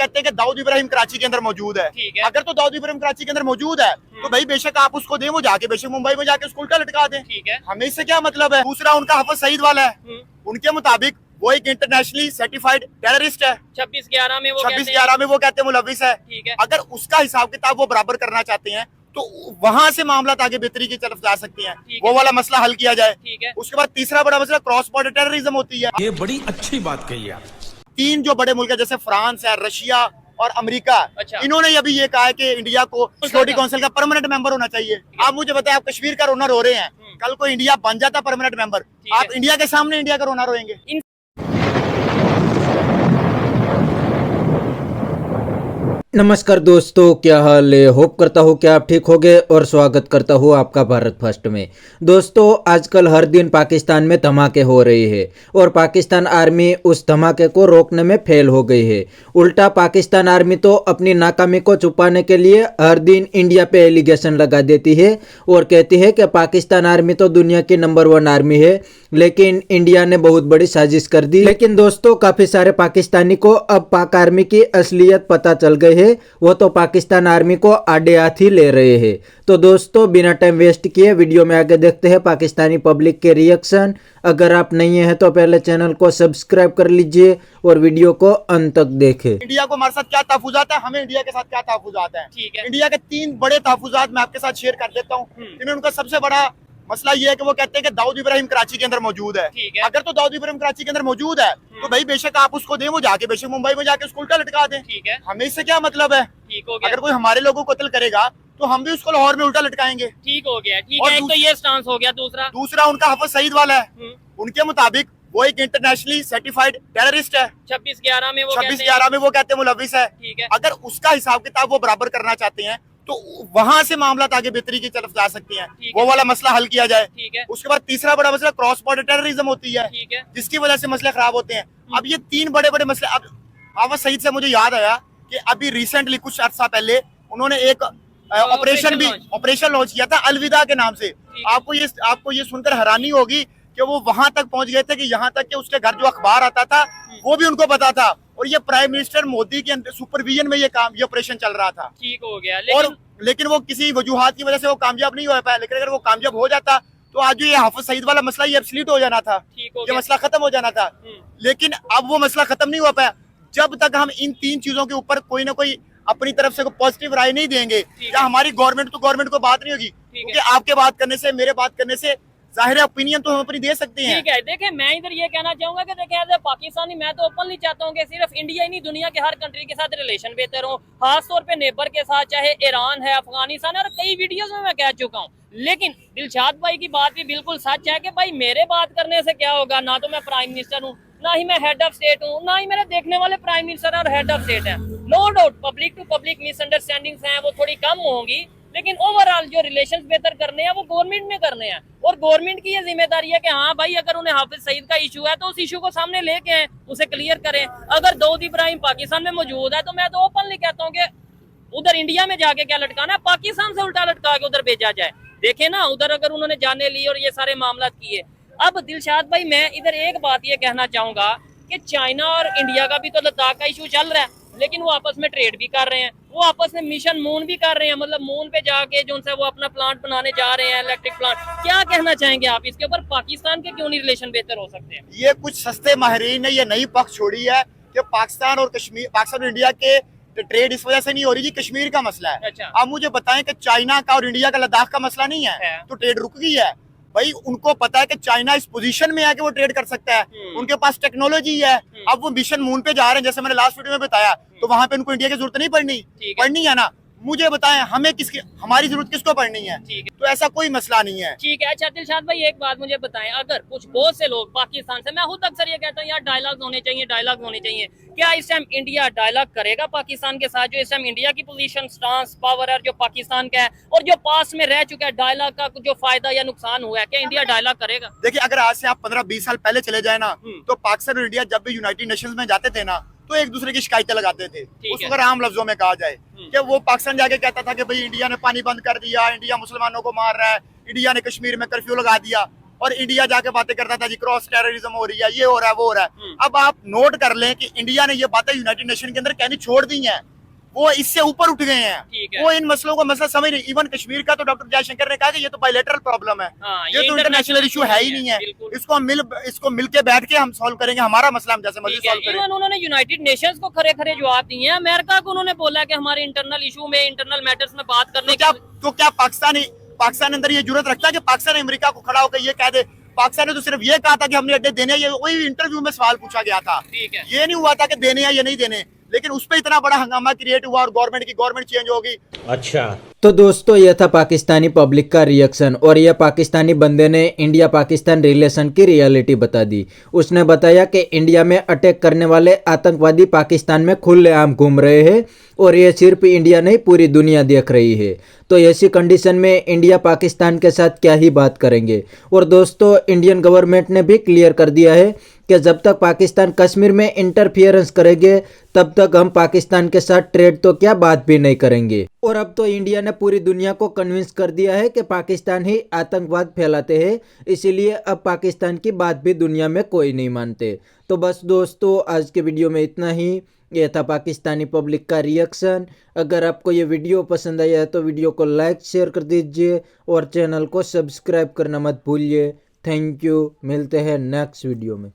कहते हैं कि दाऊद इब्राहिम कराची के अंदर मौजूद है, अगर तो दाऊद इब्राहिम कराची के अंदर मौजूद है तो भाई बेशक आप उसको दें, वो जाके बेशक मुंबई में जाके उसको उल्टा लटका दें, हमें इससे क्या मतलब है। दूसरा उनका हाफिज सईद वाला है, उनके मुताबिक वो एक इंटरनेशनली सर्टिफाइड टेररिस्ट है। 26/11 में वो कहते हैं मुलविस है। अगर उसका हिसाब किताब वो बराबर करना चाहते हैं तो वहां से मामला आगे बेहतरी की तरफ जा सकते हैं, वो वाला मसला हल किया जाए। उसके बाद तीसरा बड़ा मसला क्रॉस बॉर्डर टेररिज्म होती है। ये बड़ी अच्छी बात कही आप। 3 जो बड़े मुल्क है जैसे फ्रांस है, रशिया और अमेरिका, इन्होंने अभी ये कहा है कि इंडिया को सिक्योरिटी काउंसिल का परमानेंट मेंबर होना चाहिए। आप मुझे बताएं, आप कश्मीर का रोना रो रहे हैं, कल को इंडिया बन जाता परमानेंट मेंबर, आप इंडिया के सामने इंडिया का रोना रोएंगे? नमस्कार दोस्तों, क्या हाल है। होप करता हूँ कि आप ठीक होंगे और स्वागत करता हूँ आपका भारत फर्स्ट में। दोस्तों, आजकल हर दिन पाकिस्तान में धमाके हो रहे हैं और पाकिस्तान आर्मी उस धमाके को रोकने में फेल हो गई है। उल्टा पाकिस्तान आर्मी तो अपनी नाकामी को छुपाने के लिए हर दिन इंडिया पे एलिगेशन लगा देती है और कहती है कि पाकिस्तान आर्मी तो दुनिया की नंबर 1 आर्मी है, लेकिन इंडिया ने बहुत बड़ी साजिश कर दी। लेकिन दोस्तों, काफ़ी सारे पाकिस्तानी को अब पाक आर्मी की असलियत पता चल गई है, वो तो पाकिस्तान आर्मी को आड़े हाथ ही ले रहे हैं। तो दोस्तों, बिना टाइम वेस्ट किए वीडियो में आगे देखते हैं पाकिस्तानी पब्लिक के रिएक्शन। अगर आप नहीं हैं तो पहले चैनल को सब्सक्राइब कर लीजिए और वीडियो को अंत तक देखें। इंडिया को हमारे साथ क्या तहफुजात है, हमें इंडिया के साथ क्या तहफुजात है। इंडिया के 3 बड़े तहफुजात मैं आपके साथ शेयर कर देता हूँ। जिनमें उनका सबसे बड़ा मसला ये है कि वो कहते हैं कि दाऊद इब्राहिम कराची के अंदर मौजूद है, अगर तो दाऊद इब्राहिम कराची के अंदर मौजूद है तो भाई बेशक आप उसको दें, वो जाके बेशक मुंबई में जाके उसको उल्टा लटका दें, हमें इससे क्या मतलब है। अगर कोई हमारे लोगों को कत्ल करेगा तो हम भी उसको लाहौर में उल्टा लटकाएंगे। ठीक हो गया, ठीक है। तो ये स्टांस हो गया। दूसरा उनका हाफिज सईद वाला है, उनके मुताबिक वो एक इंटरनेशनली सर्टिफाइड टेररिस्ट है। 26/11 में वो कहते हैं मुलविस है। अगर उसका हिसाब किताब वो बराबर करना चाहते हैं तो वहां से मामला आगे बेहतरी की तरफ जा सकते हैं, वो वाला मसला हल किया जाए। उसके बाद तीसरा बड़ा मसला क्रॉस बॉर्डर टेररिज्म होती है, जिसकी वजह से मसले खराब होते हैं। अब ये 3 बड़े बड़े मसले। अब हाफिज सईद से मुझे याद आया कि अभी रिसेंटली कुछ अर्सा पहले उन्होंने एक ऑपरेशन लॉन्च किया था अलविदा के नाम से। आपको ये सुनकर हैरानी होगी कि वो वहां तक पहुंच गए थे कि यहाँ तक कि उसके घर जो अखबार आता था वो भी उनको पता था, और ये प्राइम मिनिस्टर मोदी के सुपरविजन में ये ऑपरेशन चल रहा था। ठीक हो गया, लेकिन वो किसी वजूहात की वजह से वो कामयाब नहीं हो पाया। लेकिन अगर वो कामयाब हो जाता तो आज ये हाफिज सईद वाला मसला ये एब्सोल्यूट हो जाना था, ये मसला खत्म हो जाना था। लेकिन अब वो मसला खत्म नहीं हो पाया। जब तक हम इन 3 चीजों के ऊपर कोई ना कोई अपनी तरफ से पॉजिटिव राय नहीं देंगे, या हमारी गवर्नमेंट को बात नहीं होगी, क्योंकि आपके बात करने से, मेरे बात करने से जाहिर है ओपिनियन तो हम अपनी दे सकते हैं। ठीक है, देखिए मैं इधर ये कहना चाहूंगा कि देखिए एज ए पाकिस्तानी मैं तो ओपनली चाहता हूँ कि सिर्फ इंडिया ही नहीं, दुनिया के हर कंट्री के साथ रिलेशन बेहतर हो, खास तौर पे नेबर के साथ, चाहे ईरान है, अफगानिस्तान है, और कई वीडियोस में मैं कह चुका हूँ। लेकिन दिलशाद भाई की बात भी बिल्कुल सच है कि भाई मेरे बात करने से क्या होगा, ना तो मैं प्राइम मिनिस्टर हूँ, ना ही मैं हेड ऑफ स्टेट हूँ, ना ही मेरे देखने वाले प्राइम मिनिस्टर और हेड ऑफ स्टेट है। No doubt public to public misunderstandings हैं वो थोड़ी कम होंगी, लेकिन ओवरऑल जो रिलेशंस बेहतर करने हैं वो गवर्नमेंट में करने हैं, और गवर्नमेंट की ये जिम्मेदारी है कि हाँ भाई अगर उन्हें हाफिज सईद का इशू है तो उस इशू को सामने लेके आए, उसे क्लियर करें। अगर दाऊद इब्राहिम पाकिस्तान में मौजूद है तो मैं तो ओपनली कहता हूँ कि उधर इंडिया में जाके क्या लटकाना है, पाकिस्तान से उल्टा लटका के उधर भेजा जाए। देखे ना, उधर अगर उन्होंने जाने ली और ये सारे मामला किए। अब दिलशाद भाई मैं इधर एक बात ये कहना चाहूंगा कि चाइना और इंडिया का भी तो लद्दाख का इशू चल रहा है, लेकिन वो आपस में ट्रेड भी कर रहे हैं, वो आपस में मिशन मून भी कर रहे हैं, मतलब मून पे जाके जो उनसे वो अपना प्लांट बनाने जा रहे हैं, इलेक्ट्रिक प्लांट। क्या कहना चाहेंगे आप इसके ऊपर, पाकिस्तान के क्यों नहीं रिलेशन बेहतर हो सकते हैं? ये कुछ सस्ते माहिरीन ने ये नई पक्ष छोड़ी है कि पाकिस्तान और इंडिया के ट्रेड इस वजह से नहीं हो रही, कश्मीर का मसला है। अच्छा। आप मुझे बताएं कि चाइना का और इंडिया का लद्दाख का मसला नहीं है तो ट्रेड रुक गई है। भाई उनको पता है कि चाइना इस पोजीशन में है कि वो ट्रेड कर सकता है, उनके पास टेक्नोलॉजी है। अब वो मिशन मून पे जा रहे हैं, जैसे मैंने लास्ट वीडियो में बताया, तो वहां पे उनको इंडिया की जरूरत नहीं पड़नी है ना। मुझे बताएं हमें हमारी जरूरत किसको पड़नी है? तो ऐसा कोई मसला नहीं है। ठीक है। अच्छा दिलशाद भाई एक बात मुझे बताएं, अगर कुछ बहुत से लोग पाकिस्तान से, मैं खुद अक्सर ये कहता हूँ यार डायलॉग होने चाहिए, क्या इस टाइम इंडिया डायलॉग करेगा पाकिस्तान के साथ? जो इस टाइम इंडिया की पोजीशन, स्टांस, पावर है जो पाकिस्तान का है, और जो पास में रह चुका है, डायलॉग का जो फायदा या नुकसान हुआ है, क्या इंडिया डायलॉग करेगा? देखिए, अगर आज से आप 15-20 साल पहले चले जाए ना, तो पाकिस्तान और इंडिया जब भी यूनाइटेड नेशंस में जाते थे ना, तो एक दूसरे की शिकायतें लगाते थे। उसको अगर आम लफ्जों में कहा जाए कि वो पाकिस्तान जाके कहता था कि भाई इंडिया ने पानी बंद कर दिया, इंडिया मुसलमानों को मार रहा है, इंडिया ने कश्मीर में कर्फ्यू लगा दिया, और इंडिया जाके बातें करता था जी क्रॉस टेररिज्म हो रही है, ये हो रहा है, वो हो रहा है। अब आप नोट कर लें कि इंडिया ने ये बातें यूनाइटेड नेशन के अंदर कहनी छोड़ दी हैं, वो इससे ऊपर उठ गए हैं। वो इन मसलों को मसला समझ नहीं। इवन कश्मीर का तो डॉक्टर जयशंकर ने कहा कि ये तो बायलैटरल प्रॉब्लम है, ये तो इंटरनेशनल इशू है ही नहीं है, इसको मिलके बैठ के हम सॉल्व करेंगे, हमारा मसला हम जैसे मर्जी सॉल्व करें। इवन उन्होंने यूनाइटेड नेशंस को खरे खरे जवाब दिए हैं। अमेरिका को उन्होंने बोला कि हमारे इंटरनल इशू में, इंटरनल मैटर्स में बात करने तो क्या पाकिस्तान अंदर ये जरूरत रखता है कि पाकिस्तान अमेरिका को खड़ा होकर ये कह दे? पाकिस्तान ने तो सिर्फ ये कहा था कि हमने अड्डे देने हैं, ये वही इंटरव्यू में सवाल पूछा गया था। ये नहीं हुआ था कि देने हैं या नहीं देने, लेकिन उस पर इतना बड़ा हंगामा क्रिएट हुआ और गवर्नमेंट चेंज होगी। अच्छा, तो दोस्तों यह था पाकिस्तानी पब्लिक का रिएक्शन, और यह पाकिस्तानी बंदे ने इंडिया पाकिस्तान रिलेशन की रियलिटी बता दी। उसने बताया कि इंडिया में अटैक करने वाले आतंकवादी पाकिस्तान में खुलेआम घूम रहे हैं, और यह सिर्फ इंडिया नहीं पूरी दुनिया देख रही है। तो ऐसी कंडीशन में इंडिया पाकिस्तान के साथ क्या ही बात करेंगे। और दोस्तों इंडियन गवर्नमेंट ने भी क्लियर कर दिया है कि जब तक पाकिस्तान कश्मीर में इंटरफियरेंस करेंगे तब तक हम पाकिस्तान के साथ ट्रेड तो क्या बात भी नहीं करेंगे। और अब तो इंडिया ने पूरी दुनिया को कन्विंस कर दिया है कि पाकिस्तान ही आतंकवाद फैलाते हैं, इसीलिए अब पाकिस्तान की बात भी दुनिया में कोई नहीं मानते। तो बस दोस्तों आज के वीडियो में इतना ही। यह था पाकिस्तानी पब्लिक का रिएक्शन। अगर आपको ये वीडियो पसंद आया है तो वीडियो को लाइक शेयर कर दीजिए और चैनल को सब्सक्राइब करना मत भूलिए। थैंक यू, मिलते हैं नेक्स्ट वीडियो में।